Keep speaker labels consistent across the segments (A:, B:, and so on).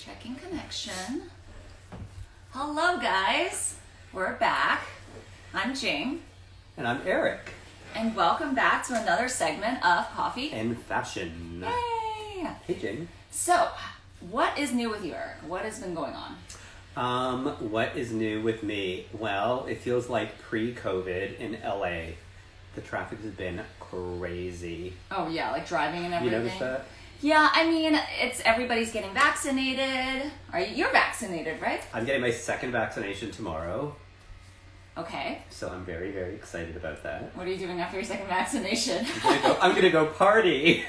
A: Checking connection. Hello, guys. We're back. I'm Jing.
B: And I'm Eric.
A: And welcome back to another segment of Coffee
B: and Fashion.
A: Yay!
B: Hey, Jing.
A: So, what is new with you, Eric? What has been going on?
B: What is new with me? Well, it feels like pre-COVID in LA. The traffic has been crazy.
A: Oh, yeah, like driving and everything.
B: You noticed that?
A: Yeah, I mean, everybody's getting vaccinated. You're vaccinated, right?
B: I'm getting my second vaccination tomorrow.
A: Okay.
B: So I'm very, very excited about that.
A: What are you doing after your second vaccination?
B: I'm gonna go party.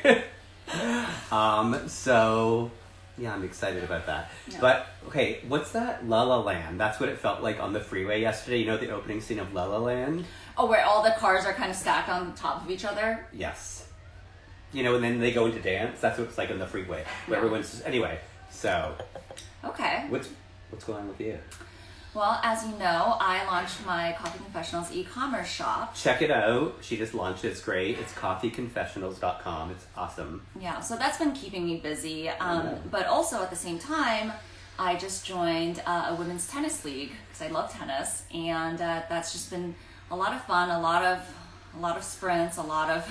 B: So yeah, I'm excited about that. Yeah. But okay, what's that? La La Land. That's what it felt like on the freeway yesterday. You know the opening scene of La La Land?
A: Oh, where all the cars are kind of stacked on top of each other?
B: Yes. You know, and then they go into dance. That's what it's like on the freeway. Where everyone's anyway. So.
A: Okay.
B: What's going on with you?
A: Well, as you know, I launched my Coffee Confessionals e-commerce shop.
B: Check it out. She just launched it. It's great. It's coffeeconfessionals.com. It's awesome.
A: Yeah, so that's been keeping me busy. But also at the same time, I just joined a women's tennis league because I love tennis, and that's just been a lot of fun. A lot of sprints. A lot of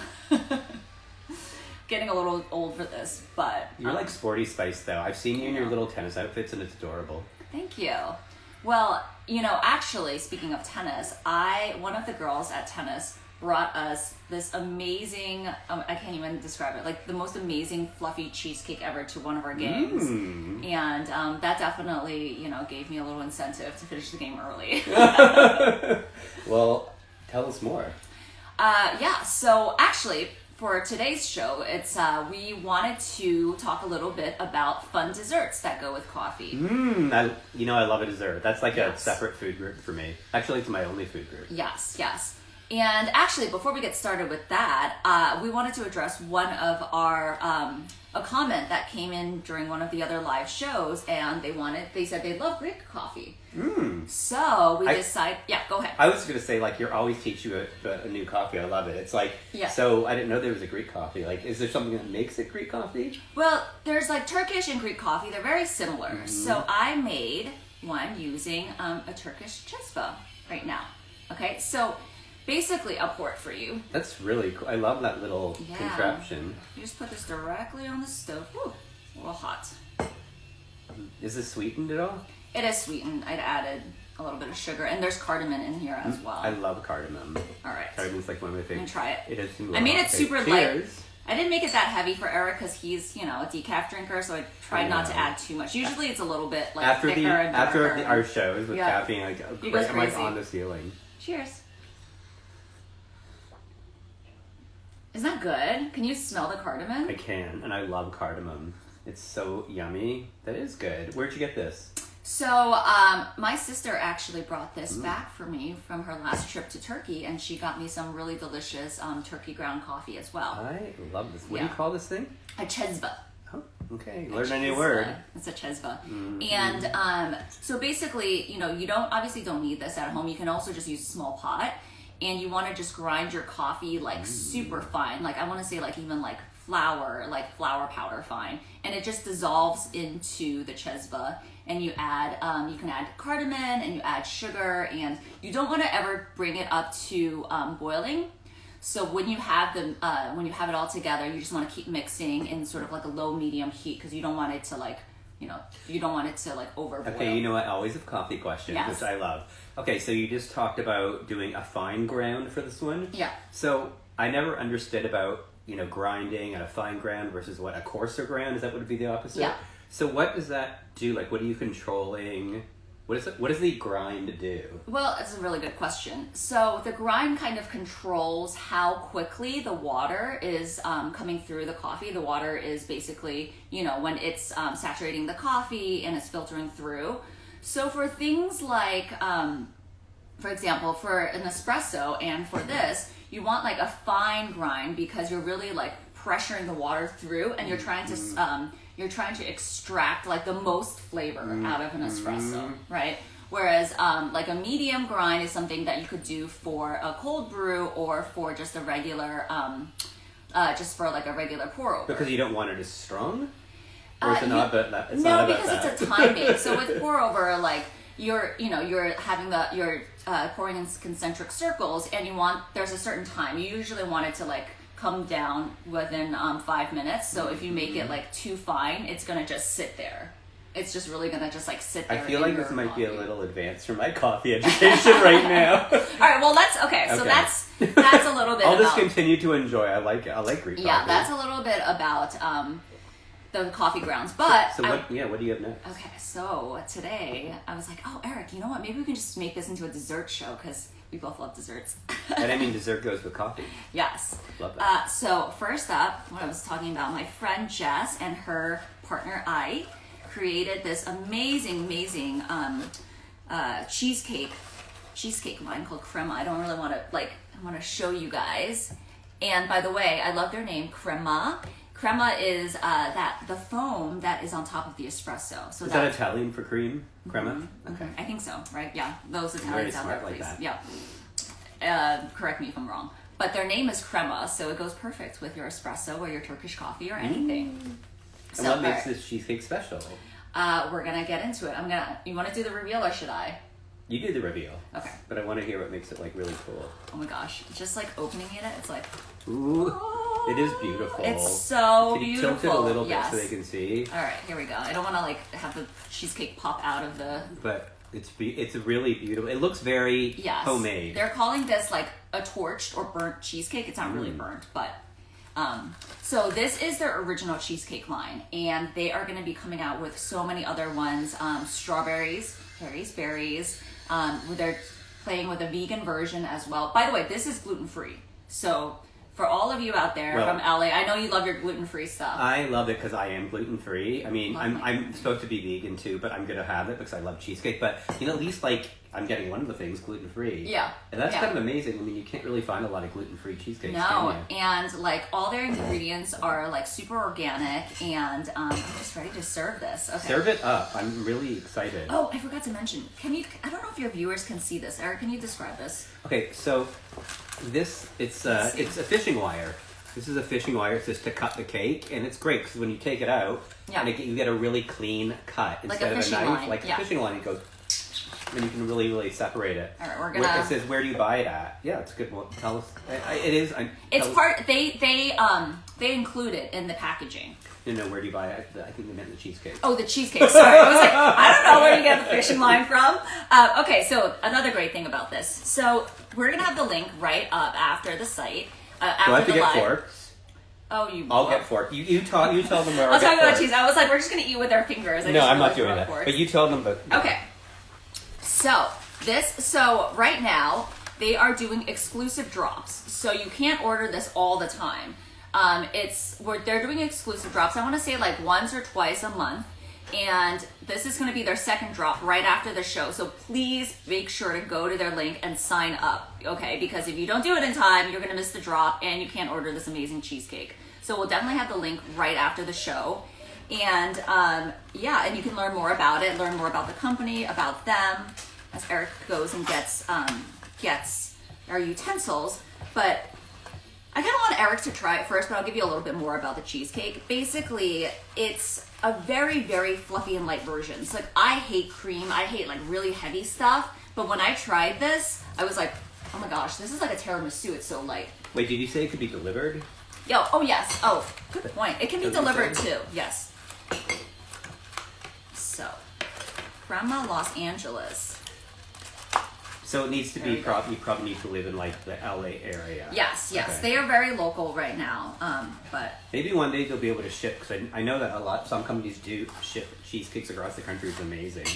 A: getting a little old for this, but
B: you're like Sporty Spice though. I've seen you in your little tennis outfits, and it's adorable.
A: Thank you. Well, you know, actually, speaking of tennis, one of the girls at tennis brought us this amazing, I can't even describe it, like the most amazing fluffy cheesecake ever to one of our games. And that definitely, you know, gave me a little incentive to finish the game early.
B: Well, tell us more.
A: Yeah, so actually, for today's show, it's we wanted to talk a little bit about fun desserts that go with coffee.
B: I love a dessert. That's like a separate food group for me. Actually, it's my only food group.
A: Yes. And actually, before we get started with that, we wanted to address one of our a comment that came in during one of the other live shows, and they said they love Greek coffee. So we decided, go ahead.
B: I was going to say, like, you're always teaching a new coffee. I love it. It's like, so I didn't know there was a Greek coffee. Like, is there something that makes it Greek coffee?
A: Well, there's like Turkish and Greek coffee. They're very similar. So I made one using a Turkish cheesecake right now. Okay, so basically I'll pour it for you.
B: That's really cool. I love that little contraption.
A: You just put this directly on the stove. Whew, a little hot.
B: Is this sweetened at all?
A: It is sweetened. I'd added a little bit of sugar, and there's cardamom in here as well.
B: I love cardamom.
A: All right.
B: Cardamon's like one of my favorites.
A: I'm gonna try it.
B: It is.
A: I made it super light.
B: Cheers.
A: I didn't make it that heavy for Eric because he's, you know, a decaf drinker, so I tried not to add too much. Usually it's a little bit like
B: after our shows with caffeine, I'm like on the ceiling.
A: Cheers. Isn't that good? Can you smell the cardamom?
B: I can, and I love cardamom. It's so yummy. That is good. Where'd you get this?
A: So, my sister actually brought this back for me from her last trip to Turkey, and she got me some really delicious turkey ground coffee as well.
B: I love this. What do you call this thing?
A: A cheesecake.
B: Oh, okay. Learn a new word.
A: It's a cheesecake. And so basically, you know, you don't need this at home. You can also just use a small pot, and you want to just grind your coffee like super fine. Like I want to say like even like flour powder fine, and it just dissolves into the cheesecake. And you add, you can add cardamom, and you add sugar, and you don't want to ever bring it up to boiling. So when you have it all together, you just want to keep mixing in sort of like a low medium heat because you don't want it to like, you don't want it to like overboil.
B: Okay, you know what? I always have coffee questions, which I love. Okay, so you just talked about doing a fine ground for this one.
A: Yeah.
B: So I never understood about, you know, grinding at a fine ground versus a coarser ground. Is that what would be the opposite?
A: Yeah.
B: So what does that do? Like, what are you controlling? What does the grind do? Well,
A: it's a really good question. So the grind kind of controls how quickly the water is coming through the coffee. The water is basically, you know, when it's saturating the coffee and it's filtering through. So for things like, for example, for an espresso and for this, you want like a fine grind because you're really like pressuring the water through, and you're trying to extract like the most flavor out of an espresso, right? Whereas like a medium grind is something that you could do for a cold brew or for just a regular, just for like a regular pour over.
B: Because you don't want it as strong? Or is it not? But it's
A: no,
B: not about
A: because
B: that.
A: it's a time base. So with pour over, like you're having you're pouring in concentric circles, and there's a certain time. You usually want it to like come down within 5 minutes. So if you make it like too fine, it's gonna just sit there. It's just really gonna just like sit there.
B: I feel like this might be a little advanced for my coffee education right now.
A: All right, well so that's a little bit.
B: I'll just continue to enjoy. I like Greek coffee.
A: Yeah, that's a little bit about the coffee grounds. But
B: so what do you have next?
A: Okay, so today I was like, oh Eric, you know what? Maybe we can just make this into a dessert show because we both love desserts.
B: And I mean, dessert goes with coffee.
A: Yes.
B: Love that.
A: So first up, what I was talking about, my friend Jess and her partner I created this amazing cheesecake line called Crema. I don't really want to I want to show you guys. And by the way, I love their name, Crema. Crema is the foam that is on top of the espresso. So
B: is that Italian for cream? Crema?
A: Mm-hmm.
B: Okay.
A: I think so, right? Yeah, those Italians have that,
B: like
A: please.
B: that.
A: Yeah. Correct me if I'm wrong. But their name is Crema, so it goes perfect with your espresso or your Turkish coffee or anything.
B: And what makes this cheesecake special?
A: We're gonna get into it. You want to do the reveal or should I?
B: You do the reveal.
A: Okay.
B: But I want to hear what makes it like really cool.
A: Oh my gosh! Just like opening it, it's like.
B: Ooh, it is beautiful.
A: It's so beautiful.
B: Tilt it a little bit so they can see.
A: All right, here we go. I don't want to like have the cheesecake pop out of the.
B: But it's really beautiful. It looks very homemade.
A: They're calling this like a torched or burnt cheesecake. It's not really burnt, but. So this is their original cheesecake line, and they are going to be coming out with so many other ones. Strawberries, berries. They're playing with a vegan version as well. By the way, this is gluten-free. So for all of you out there from LA, I know you love your gluten-free stuff.
B: I love it because I am gluten-free. I mean, I'm supposed to be vegan too, but I'm going to have it because I love cheesecake. But at least like I'm getting one of the things gluten-free.
A: Yeah.
B: And that's kind of amazing. I mean, you can't really find a lot of gluten-free cheesecakes, can you?
A: And like all their ingredients are like super organic, and I'm just ready to serve this. Okay.
B: Serve it up. I'm really excited.
A: Oh, I forgot to mention. I don't know if your viewers can see this. Eric, can you describe this?
B: Okay, so it's a fishing wire. This is a fishing wire. It's just to cut the cake, and it's great because when you take it out, you get a really clean cut instead of a knife.
A: Line.
B: Like a fishing line, it goes, and you can really, really separate it.
A: All right, we're gonna.
B: It says, "Where do you buy it at?" Yeah, it's a good one. Tell us. It is.
A: It's part. They include it in the packaging.
B: No, where do you buy it? I think they meant the cheesecake.
A: Oh, the cheesecake. Sorry, I was like, I don't know where you get the fishing line from. Okay, so another great thing about this. So we're gonna have the link right up after the site. After
B: do I have to
A: the
B: get
A: live.
B: forks?
A: Oh, you.
B: I'll get fork. You tell them where.
A: I'll talk about cheese. I was like, we're just gonna eat with our fingers.
B: No, I'm not doing that. Forks. But you tell them.
A: Okay. So right now they are doing exclusive drops. So you can't order this all the time. They're doing exclusive drops. I want to say like once or twice a month. And this is going to be their second drop right after the show. So please make sure to go to their link and sign up, okay? Because if you don't do it in time, you're going to miss the drop and you can't order this amazing cheesecake. So we'll definitely have the link right after the show. And and you can learn more about it, learn more about the company, about them, as Eric goes and gets our utensils. But I kind of want Eric to try it first, but I'll give you a little bit more about the cheesecake. Basically, it's a very, very fluffy and light version. It's like, I hate cream. I hate like really heavy stuff. But when I tried this, I was like, oh my gosh, this is like a tiramisu. It's so light.
B: Wait, did you say it could be delivered?
A: Oh yes. Oh, good point. It can be delivered too. Yes. So, Crema, Los Angeles.
B: So it needs to be, you probably need to live in like the LA area.
A: Yes. Okay. They are very local right now. But
B: maybe one day they'll be able to ship, because I know that some companies do ship cheesecakes across the country. It's amazing.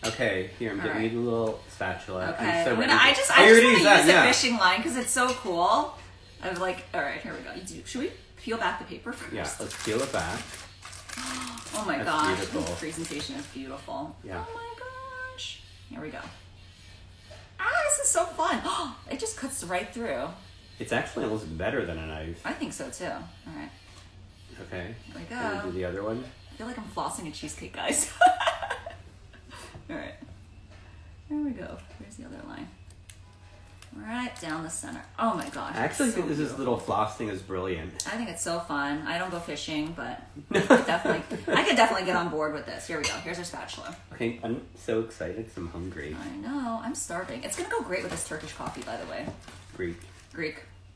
B: Okay, here, I'm getting you the little spatula.
A: Okay.
B: I'm so ready.
A: I just want to use the fishing line because it's so cool. I'm like, all right, here we go. Should we peel back the paper first?
B: Yeah, let's peel it back.
A: Oh my gosh,
B: beautiful.
A: The presentation is beautiful.
B: Yeah.
A: Oh my gosh. Here we go. This is so fun. It just cuts right through.
B: It's actually almost better than a knife.
A: I think so too. All right.
B: Okay.
A: Here we go.
B: Can we do the other one?
A: I feel like I'm flossing a cheesecake, guys. All right. Here we go. Here's the other line. Right down the center. Oh my gosh.
B: I actually think this little floss thing is brilliant.
A: I think it's so fun. I don't go fishing, but I could could definitely get on board with this. Here we go. Here's our spatula.
B: Okay, I'm so excited because I'm hungry.
A: I know. I'm starving. It's going to go great with this Turkish coffee, by the way.
B: Greek.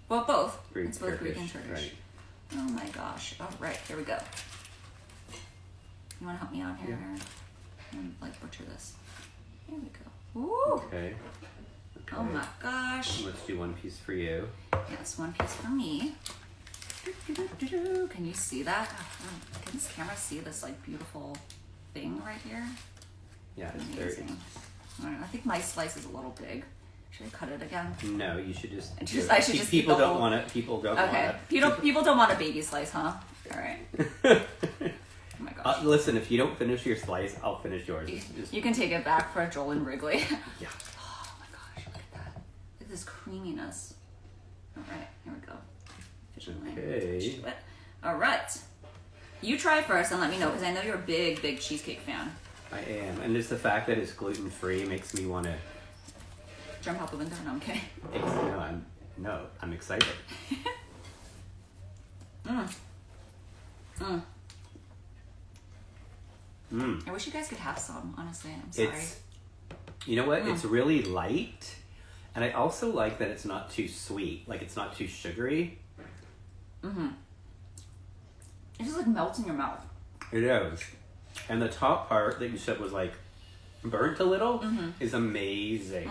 A: Well, both.
B: Greek,
A: it's both
B: Turkish,
A: Greek and Turkish.
B: Right.
A: Oh my gosh. All right, here we go. You want to help me out here?
B: Yeah.
A: And like butcher this. Here we go. Ooh.
B: Okay.
A: Oh my gosh.
B: Let's do one piece for you.
A: Yes, one piece for me. Can you see that? Oh, can this camera see this like beautiful thing right here?
B: Yeah, it's very.
A: I don't know. I think my slice is a little big. Should I cut it again?
B: No, you should just.
A: I should just.
B: People don't want it. People don't want it.
A: People don't want a baby slice, huh? All right. Oh my gosh.
B: Listen, if you don't finish your slice, I'll finish yours.
A: You can take it back for Joel and Wrigley.
B: Yeah.
A: Oh my gosh, look at that. Look at this creaminess. All right, here we go.
B: Okay.
A: All right. You try first and let me know because I know you're a big, big cheesecake fan.
B: I am, and just the fact that it's gluten-free makes me want to
A: jump out the window. No, I'm kidding.
B: I'm excited.
A: I wish you guys could have some. Honestly, I'm sorry.
B: You know what? It's really light, and I also like that it's not too sweet. Like it's not too sugary.
A: It just like melts in your mouth.
B: It is. And the top part that you said was like burnt a little is amazing.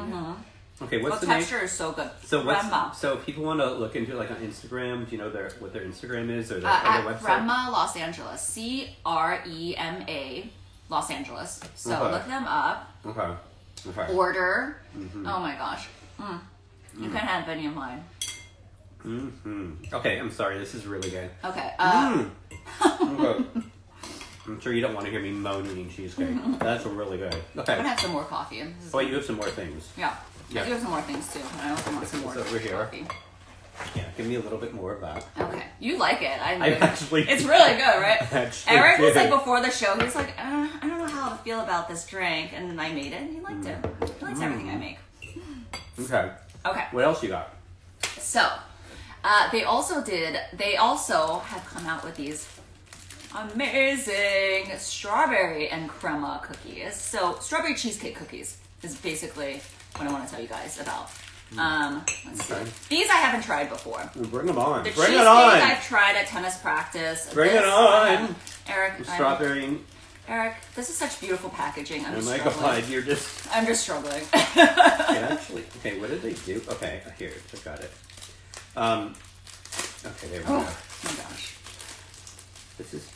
B: Okay, what's the
A: texture
B: name?
A: is so good.
B: Crema. So if people want to look into it like on Instagram, do you know what their Instagram is or their website?
A: Crema Los Angeles. CREMA Los Angeles. So look them up.
B: Okay.
A: Order. Oh my gosh. You can have any of mine.
B: Okay, I'm sorry. This is really good.
A: Okay.
B: Okay. I'm sure you don't want to hear me moan eating cheesecake. That's really good. Okay.
A: I'm gonna have some more coffee.
B: Oh, you have some more things.
A: Yeah. I do have some more things too. I also want some more
B: over here.
A: coffee.
B: Yeah, give me a little bit more of that.
A: Okay. You like it.
B: It's
A: really good, right? Eric was like
B: did.
A: before the show, he was like, I don't know how I feel about this drink. And then I made it and he liked it. He likes everything I make.
B: Okay.
A: Okay.
B: What else you got?
A: So, they also have come out with these amazing strawberry and crema cookies. So, strawberry cheesecake cookies is basically what I want to tell you guys about. Let's see. These I haven't tried before.
B: Bring them on.
A: The
B: Bring
A: cheesecake
B: it on.
A: I've tried at tennis practice.
B: Bring it on.
A: Eric.
B: Strawberry.
A: Eric, this is such beautiful packing. I'm just
B: my
A: struggling.
B: God, you're just.
A: I'm just struggling.
B: Okay, what did they do? Okay, here, I got it. Okay, there we go.
A: Oh my gosh.
B: This is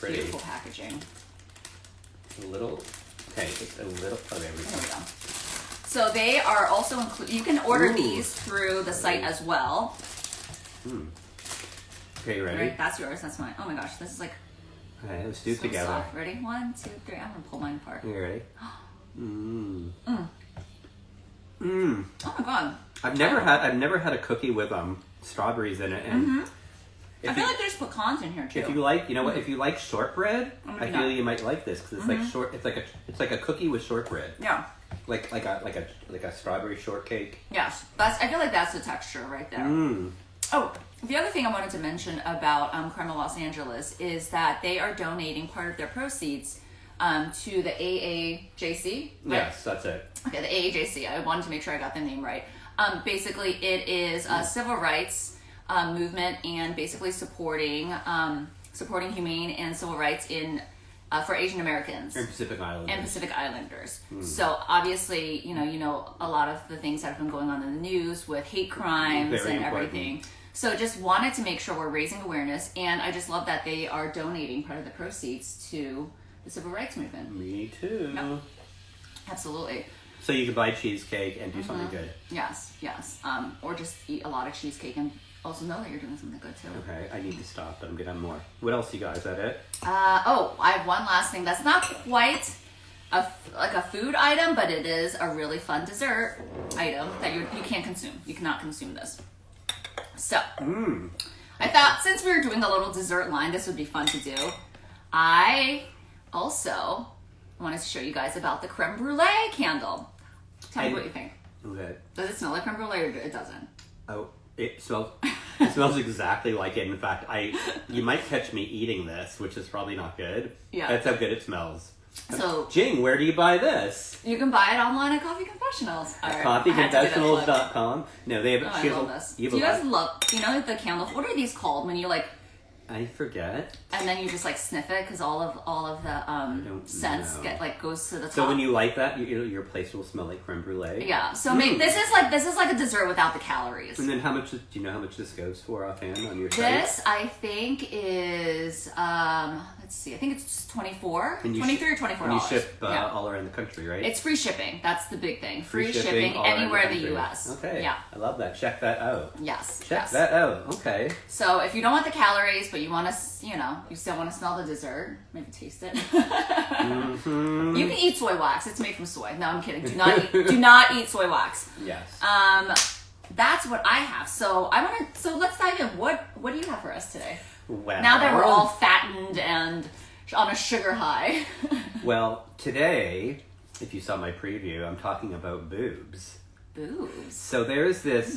B: pretty.
A: Beautiful packaging.
B: A little. Okay, it's a little. Oh, there we go.
A: So they are also included. You can order these through the site as well.
B: Okay, you ready?
A: Right, that's yours. That's mine. Oh my gosh, this is like.
B: Okay, let's do it
A: so
B: together.
A: Soft. Ready? 1, 2, 3. I'm gonna pull mine apart.
B: You ready?
A: Oh my god.
B: I've never had a cookie with strawberries in it, and
A: I feel like there's pecans in here too.
B: if you like, you know what? If you like shortbread, I feel you might like this because it's like short. It's like a cookie with shortbread.
A: Yeah.
B: Like a strawberry shortcake.
A: Yes, I feel like that's the texture right there. Oh, the other thing I wanted to mention about Crema Los Angeles is that they are donating part of their proceeds to the AAJC. Right?
B: Yes, that's it.
A: Okay, the AAJC. I wanted to make sure I got the name right. Basically, it is a civil rights movement and basically supporting humane and civil rights in for Asian Americans
B: and Pacific
A: Islanders. So obviously, you know a lot of the things that have been going on in the news with hate crimes and everything. So just wanted to make sure we're raising awareness, and I just love that they are donating part of the proceeds to the civil rights movement.
B: Me too.
A: Yep. Absolutely.
B: So you could buy cheesecake and do something good.
A: Yes. Or just eat a lot of cheesecake and also know that you're doing something good too.
B: Okay, I need to stop, but I'm gonna have more. What else you got? Is that it?
A: I have one last thing that's not quite a food item, but it is a really fun dessert item that you can't consume. You cannot consume this. So, I thought since we were doing a little dessert line, this would be fun to do. I also wanted to show you guys about the creme brulee candle. Tell me what you think.
B: Okay.
A: Does it smell like creme brulee or it doesn't?
B: Oh, it smells. It smells exactly like it. In fact, you might catch me eating this, which is probably not good.
A: Yeah.
B: That's how good it smells.
A: So,
B: Jing, where do you buy this?
A: You can buy it online at Coffee Confessionals.
B: Coffeeconfessionals.com. No, they have.
A: I love this. Do you guys love? You know the candles? What are these called when you like?
B: I forget.
A: And then you just like sniff it because all of the scents goes to the top.
B: So when you light that, your place will smell like creme brulee.
A: Yeah. So this is like a dessert without the calories.
B: And then do you know how much this goes for offhand on your site?
A: This I think is let's see. I think it's 24, 23 or $24.
B: And you ship all around the country, right?
A: It's free shipping. That's the big thing. Free shipping anywhere in the U.S.
B: Okay.
A: Yeah.
B: I love that. Check that out.
A: Yes.
B: Check that out. Okay.
A: So if you don't want the calories, but you want to, you still want to smell the dessert, maybe taste it.
B: Mm-hmm.
A: You can eat soy wax. It's made from soy. No, I'm kidding. Do not eat soy wax.
B: Yes.
A: That's what I have. So let's dive in. What do you have for us today?
B: Well,
A: now that we're all fattened and on a sugar high.
B: Well, today, if you saw my preview, I'm talking about boobs.
A: Boobs.
B: So there's this.
A: It's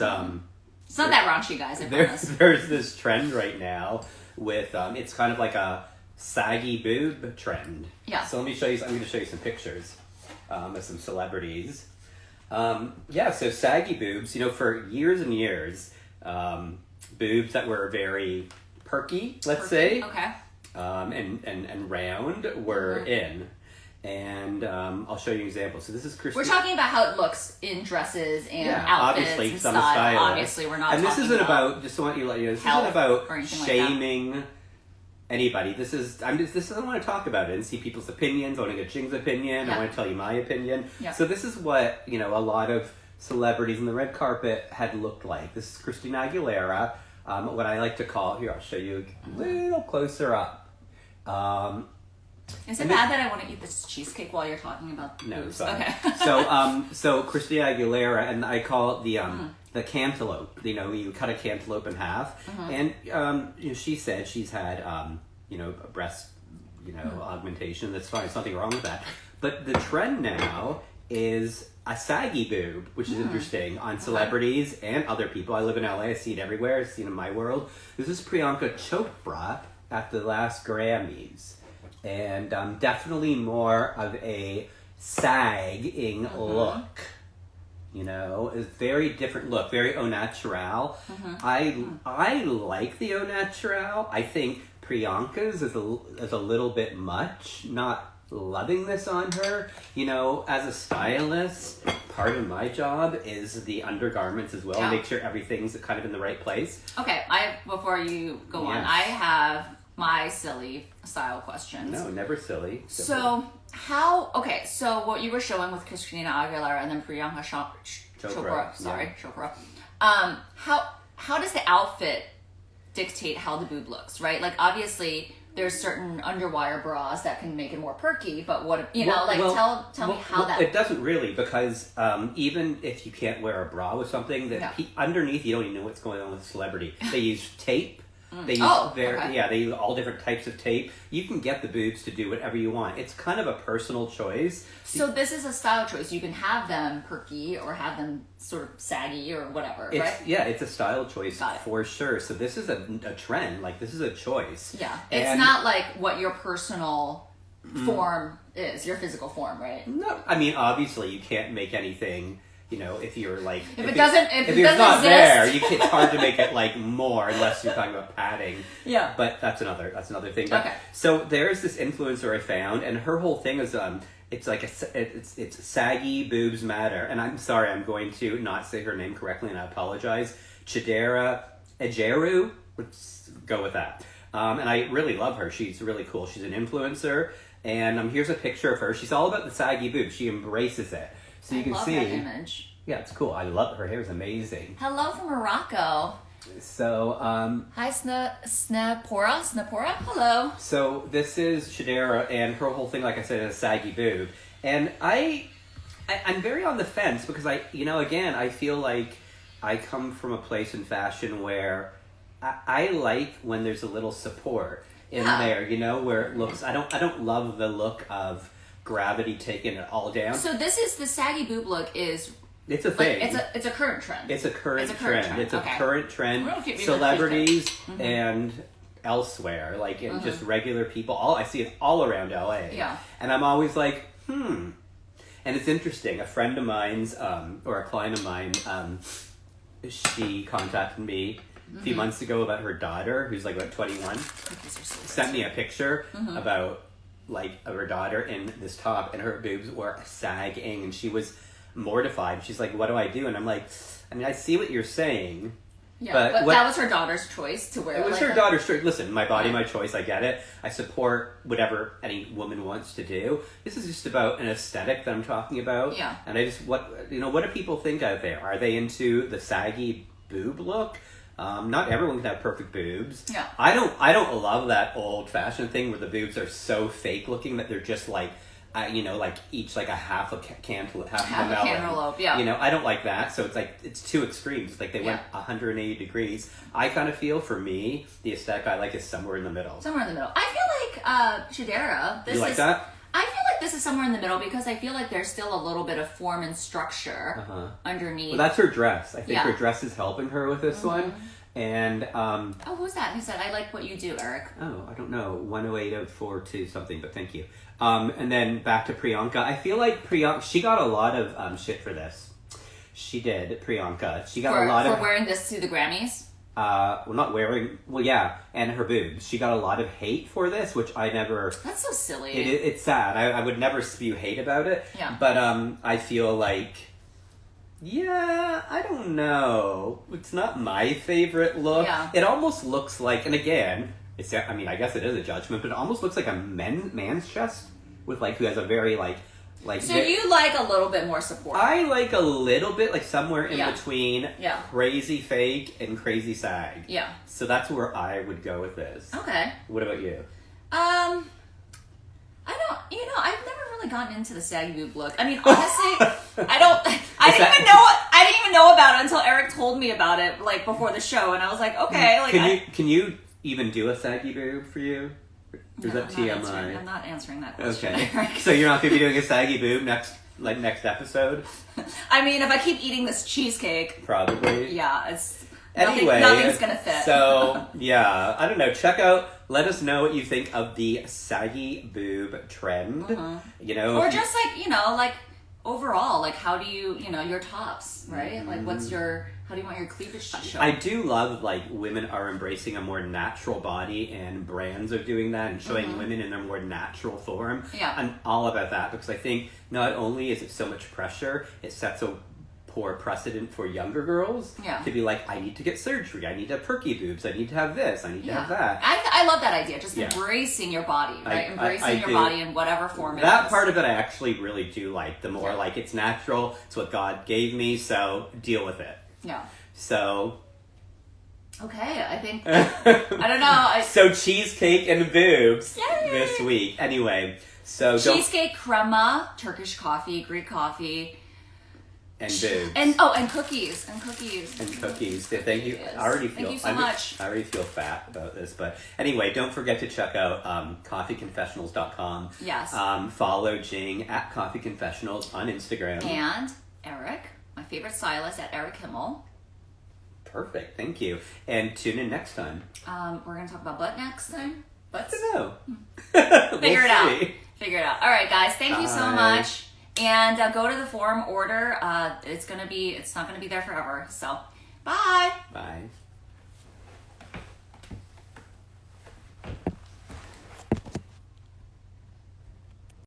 A: not that raunchy, guys. I promise.
B: There's this trend right now with it's kind of like a saggy boob trend.
A: Yeah.
B: So let me show you. I'm going to show you some pictures of some celebrities. So saggy boobs. For years and years, boobs that were very perky, let's say.
A: Okay.
B: And round were in. And I'll show you an example. So this is Christy.
A: We're talking about how it looks in dresses and outfits
B: obviously,
A: and
B: some
A: style. Obviously, we're not.
B: And this isn't about. Just to let you know, this isn't about shaming anybody. This is. I want to talk about it and see people's opinions. I want to get Jing's opinion.
A: Yeah.
B: I want to tell you my opinion.
A: Yeah.
B: So this is what a lot of celebrities in the red carpet had looked like. This is Christina Aguilera. What I like to call here. I'll show you a little closer up.
A: Is it bad that I want to eat this cheesecake while you're talking about
B: No,
A: boobs?
B: sorry.
A: Okay.
B: So Christina Aguilera, and I call it the cantaloupe. You cut a cantaloupe in half, and she said she's had breast augmentation. That's fine. There's nothing wrong with that. But the trend now is a saggy boob, which is interesting on celebrities and other people. I live in LA. I see it everywhere. I see it in my world. This is Priyanka Chopra at the last Grammys. And definitely more of a sagging look. A very different look, very au naturel. I like the au naturel. I think Priyanka's is a little bit much. Not loving this on her. As a stylist, part of my job is the undergarments as well.
A: Yeah.
B: Make sure everything's kind of in the right place.
A: Okay, before you go on, I have my silly style questions.
B: No, never silly.
A: So what you were showing with Christina Aguilera and then Priyanka Chopra. Chopra. How does the outfit dictate how the boob looks, right? Like obviously there's certain underwire bras that can make it more perky, but tell me how that.
B: It doesn't really, because even if you can't wear a bra with something, underneath you don't even know what's going on with a celebrity. They use tape. They use they use all different types of tape. You can get the boobs to do whatever you want. It's kind of a personal choice.
A: So this is a style choice. You can have them perky or have them sort of saggy or whatever, right?
B: Yeah, it's a style choice for sure. So this is a trend. Like this is a choice.
A: Yeah, it's not like what your personal form is, your physical form, right?
B: No, I mean obviously you can't make anything. If you're like
A: if it's not
B: exist, there, it's hard to make it like more unless you're talking about padding.
A: Yeah,
B: but that's another thing. But, okay. So there's this influencer I found, and her whole thing is it's like it's saggy boobs matter. And I'm sorry, I'm going to not say her name correctly, and I apologize. Chidera Ejeru, let's go with that. And I really love her. She's really cool. She's an influencer, and here's a picture of her. She's all about the saggy boobs. She embraces it. So you can see.
A: That image.
B: Yeah, it's cool. I love her hair is amazing.
A: Hello from Morocco.
B: So
A: hi Snapora. Hello.
B: So this is Shadera, and her whole thing, like I said, is a saggy boob. And I'm very on the fence because I feel like I come from a place in fashion where I like when there's a little support in there, where it looks I don't love the look of gravity taking it all down.
A: So this is the saggy boob look is
B: It's a thing.
A: It's a current trend.
B: It's a current trend. It's a
A: Okay.
B: current trend. Celebrities and elsewhere, like in just regular people. I see it all around LA.
A: Yeah.
B: And I'm always like, And it's interesting. A friend of mine's, or a client of mine, she contacted me a few months ago about her daughter, who's like about 21. Sent me a picture about like of her daughter in this top, and her boobs were sagging, and she was mortified. She's like, what do I do? And I'm like, I mean, I see what you're saying.
A: Yeah, but that was her daughter's choice to wear.
B: It was her daughter's choice. Listen, my body, my choice. I get it. I support whatever any woman wants to do. This is just about an aesthetic that I'm talking about.
A: Yeah.
B: And I just, what do people think out there? Are they into the saggy boob look? Not everyone can have perfect boobs.
A: Yeah.
B: I don't love that old fashioned thing where the boobs are so fake looking that they're just like, like each like a half a cantaloupe, half a melon.
A: Cantaloupe, yeah.
B: I don't like that. So it's like, it's two extremes. It's like they went 180 degrees. I kind of feel, for me, the aesthetic I like is somewhere in the middle.
A: Somewhere in the middle. I feel like Shadera.
B: You like that?
A: I feel like this is somewhere in the middle because I feel like there's still a little bit of form and structure underneath.
B: Well, that's her dress. I think her dress is helping her with this one. And
A: who was that? Who said, I like what you do, Eric?
B: Oh, I don't know. 10842 something, but thank you. And then back to Priyanka. I feel like Priyanka, she got a lot of shit for this. She did, Priyanka. She got a lot of...
A: For wearing this to the Grammys?
B: Not wearing... Well, yeah, and her boobs. She got a lot of hate for this, which I never...
A: That's so silly.
B: It's sad. I would never spew hate about it.
A: Yeah.
B: But I feel like... Yeah, I don't know. It's not my favorite look.
A: Yeah.
B: It almost looks like, and again, I guess it is a judgment, but it almost looks like a man's chest with like, who has a very like.
A: So you like a little bit more support?
B: I like a little bit, like somewhere in between crazy fake and crazy sag.
A: Yeah.
B: So that's where I would go with this.
A: Okay.
B: What about you?
A: I've never really gotten into the saggy boob look. I mean, honestly, I didn't even know about it until Eric told me about it, like, before the show, and I was like, okay. Like,
B: can you even do a saggy boob for you? Or is that TMI?
A: I'm not answering that question.
B: Okay. So you're not going to be doing a saggy boob next episode?
A: I mean, if I keep eating this cheesecake.
B: Probably.
A: Yeah, it's...
B: Anyway,
A: nothing's gonna fit.
B: So, yeah, I don't know. Let us know what you think of the saggy boob trend.
A: Or just like overall, like how do you, your tops, right? Like how do you want your cleavage to show?
B: I do love like women are embracing a more natural body and brands are doing that and showing women in their more natural form.
A: Yeah.
B: I'm all about that because I think not only is it so much pressure, it sets a poor precedent for younger girls to be like, I need to get surgery, I need to have perky boobs, I need to have this, I need to have that.
A: I love that idea, just embracing your body, right? Embracing your body in whatever form it is.
B: That part of it I actually really do like, the more like it's natural, it's what God gave me, so deal with it.
A: Yeah.
B: So...
A: Okay, I think, I don't know.
B: So cheesecake and boobs
A: Yay!
B: This week. Anyway, so...
A: Cheesecake, crema, Turkish coffee, Greek coffee...
B: And boobs.
A: And cookies. And cookies.
B: And cookies. Thank you.
A: Thank you so much.
B: I already feel fat about this. But anyway, don't forget to check out coffeeconfessionals.com.
A: Yes.
B: Follow Jing at coffeeconfessionals on Instagram.
A: And Eric, my favorite stylist, at Eric Himmel.
B: Perfect. Thank you. And tune in next time.
A: We're going to talk about butt next time. Butts?
B: I don't know.
A: Figure it out. Figure it out. All right, guys. Thank you so much. And go to the forum, order. It's not gonna be there forever. So